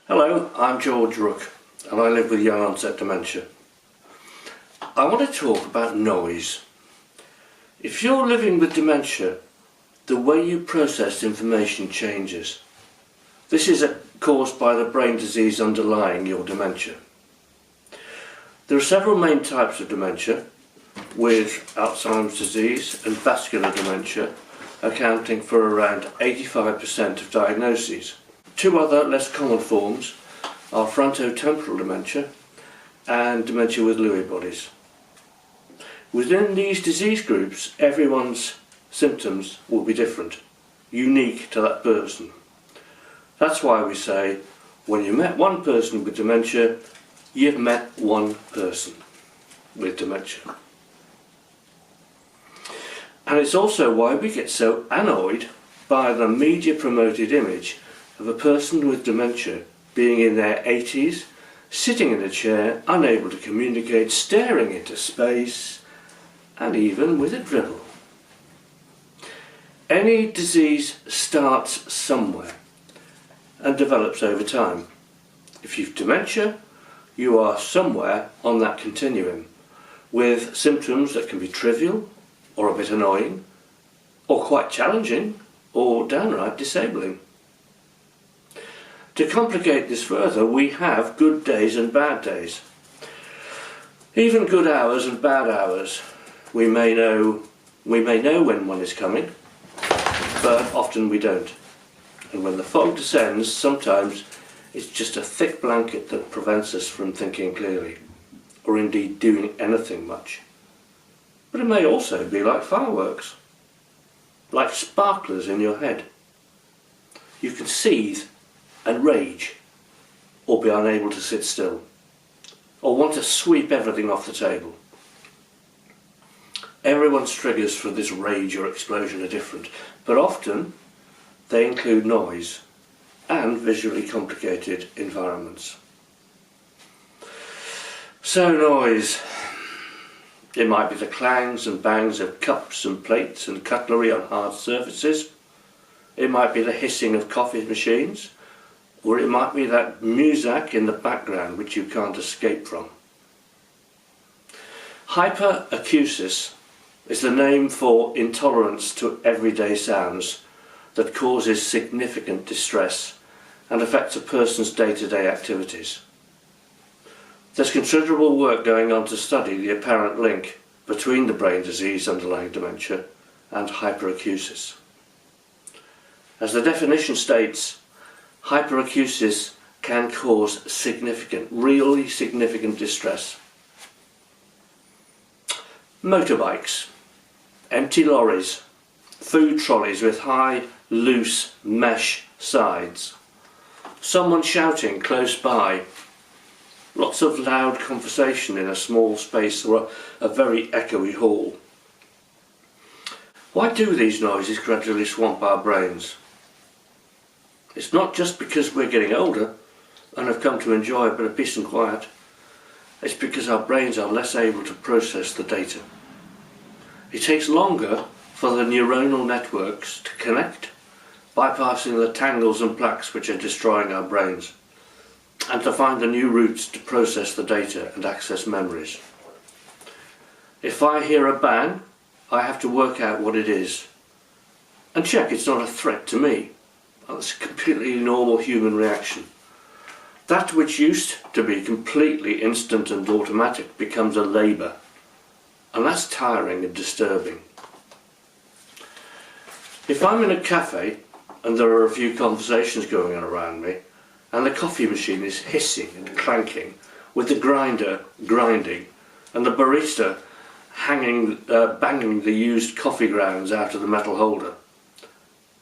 Hello, I'm George Rook and I live with young onset dementia. I want to talk about noise. If you're living with dementia, the way you process information changes. This is caused by the brain disease underlying your dementia. There are several main types of dementia, with Alzheimer's disease and vascular dementia accounting for around 85% of diagnoses. Two other less common forms are frontotemporal dementia and dementia with Lewy bodies. Within these disease groups, everyone's symptoms will be different, unique to that person. That's why we say, when you met one person with dementia, you've met one person with dementia. And it's also why we get so annoyed by the media-promoted image of a person with dementia being in their 80s, sitting in a chair, unable to communicate, staring into space, and even with a dribble. Any disease starts somewhere and develops over time. If you've dementia, you are somewhere on that continuum, with symptoms that can be trivial, or a bit annoying, or quite challenging, or downright disabling. To complicate this further, we have good days and bad days. Even good hours and bad hours. We may know when one is coming, but often we don't. And when the fog descends, sometimes it's just a thick blanket that prevents us from thinking clearly, or indeed doing anything much. But it may also be like fireworks, like sparklers in your head. You can seethe and rage, or be unable to sit still, or want to sweep everything off the table. Everyone's triggers for this rage or explosion are different, but often they include noise and visually complicated environments. So noise. It might be the clangs and bangs of cups and plates and cutlery on hard surfaces. It might be the hissing of coffee machines, or it might be that muzak in the background which you can't escape from. Hyperacusis is the name for intolerance to everyday sounds that causes significant distress and affects a person's day-to-day activities. There's considerable work going on to study the apparent link between the brain disease underlying dementia and hyperacusis. As the definition states, hyperacusis can cause really significant distress. Motorbikes, empty lorries, food trolleys with high, loose mesh sides, someone shouting close by, lots of loud conversation in a small space or a very echoey hall. Why do these noises gradually swamp our brains? It's not just because we're getting older and have come to enjoy a bit of peace and quiet. It's because our brains are less able to process the data. It takes longer for the neuronal networks to connect, bypassing the tangles and plaques which are destroying our brains, and to find the new routes to process the data and access memories. If I hear a bang, I have to work out what it is and check it's not a threat to me. That's a completely normal human reaction. That which used to be completely instant and automatic becomes a labour, and that's tiring and disturbing. If I'm in a cafe and there are a few conversations going on around me, and the coffee machine is hissing and clanking, with the grinder grinding, and the barista banging the used coffee grounds out of the metal holder,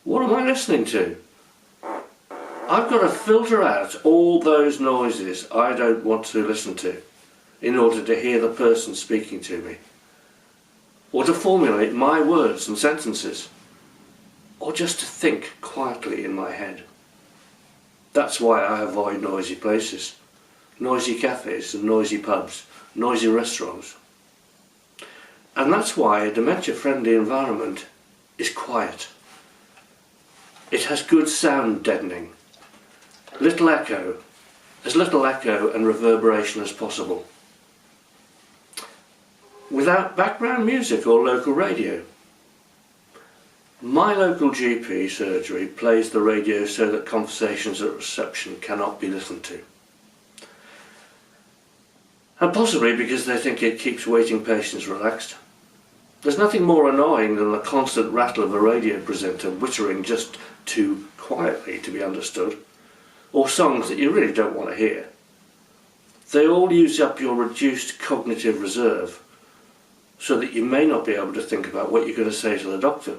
what am I listening to? I've got to filter out all those noises I don't want to listen to in order to hear the person speaking to me, or to formulate my words and sentences, or just to think quietly in my head. That's why I avoid noisy places, noisy cafes and noisy pubs, noisy restaurants. And that's why a dementia-friendly environment is quiet. It has good sound deadening, little echo as little echo and reverberation as possible, without background music or local radio. My local GP surgery plays the radio so that conversations at reception cannot be listened to. And possibly because they think it keeps waiting patients relaxed. There's nothing more annoying than the constant rattle of a radio presenter whittering just too quietly to be understood, or songs that you really don't want to hear. They all use up your reduced cognitive reserve, so that you may not be able to think about what you're going to say to the doctor.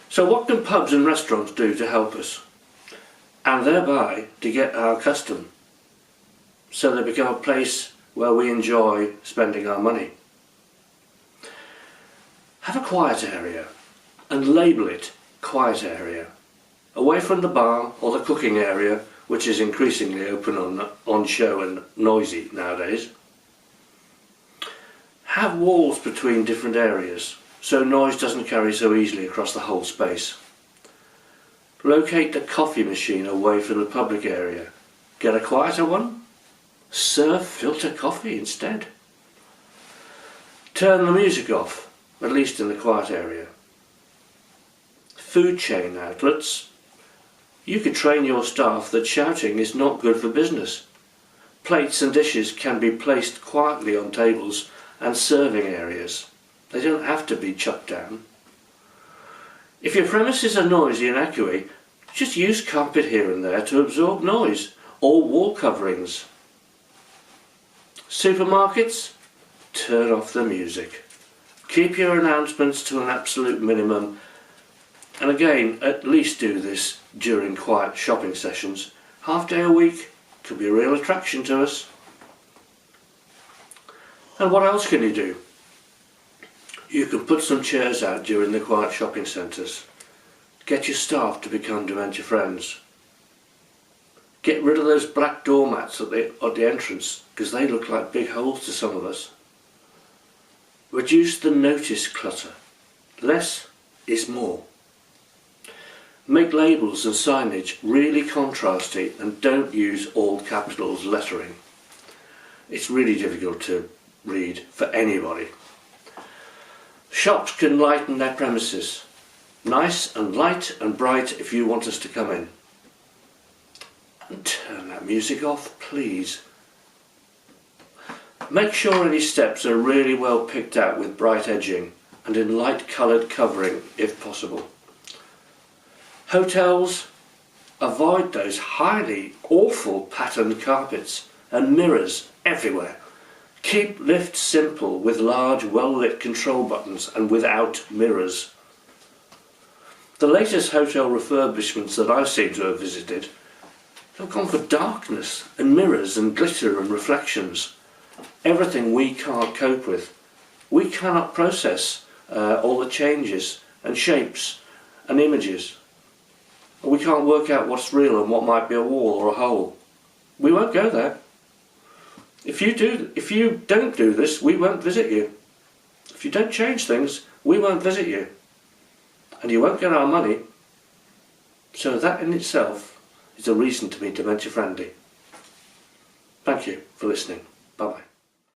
So what can pubs and restaurants do to help us, and thereby to get our custom, so they become a place where we enjoy spending our money? Have a quiet area and label it quiet area, away from the bar or the cooking area, which is increasingly open on show and noisy nowadays. Have walls between different areas so noise doesn't carry so easily across the whole space. Locate the coffee machine away from the public area. Get a quieter one? Serve filter coffee instead. Turn the music off, at least in the quiet area. Food chain outlets. You could train your staff that shouting is not good for business. Plates and dishes can be placed quietly on tables and serving areas. They don't have to be chucked down. If your premises are noisy and echoey, just use carpet here and there to absorb noise, or wall coverings. Supermarkets? Turn off the music. Keep your announcements to an absolute minimum, and again, at least do this during quiet shopping sessions. Half day a week could be a real attraction to us. And what else can you do? You can put some chairs out during the quiet shopping centres. Get your staff to become dementia friends. Get rid of those black doormats at the entrance, because they look like big holes to some of us. Reduce the notice clutter. Less is more. Make labels and signage really contrasty and don't use all capitals lettering. It's really difficult to read for anybody. Shops can lighten their premises. Nice and light and bright if you want us to come in. And turn that music off, please. Make sure any steps are really well picked out with bright edging and in light coloured covering if possible. Hotels, avoid those highly awful patterned carpets and mirrors everywhere. Keep lifts simple with large well-lit control buttons and without mirrors. The latest hotel refurbishments that I've seen to have visited have gone for darkness and mirrors and glitter and reflections. Everything we can't cope with. We cannot process all the changes and shapes and images. We can't work out what's real and what might be a wall or a hole. We won't go there. If you don't do this, we won't visit you. If you don't change things, we won't visit you. And you won't get our money. So that in itself is a reason to be dementia friendly. Thank you for listening. Bye bye.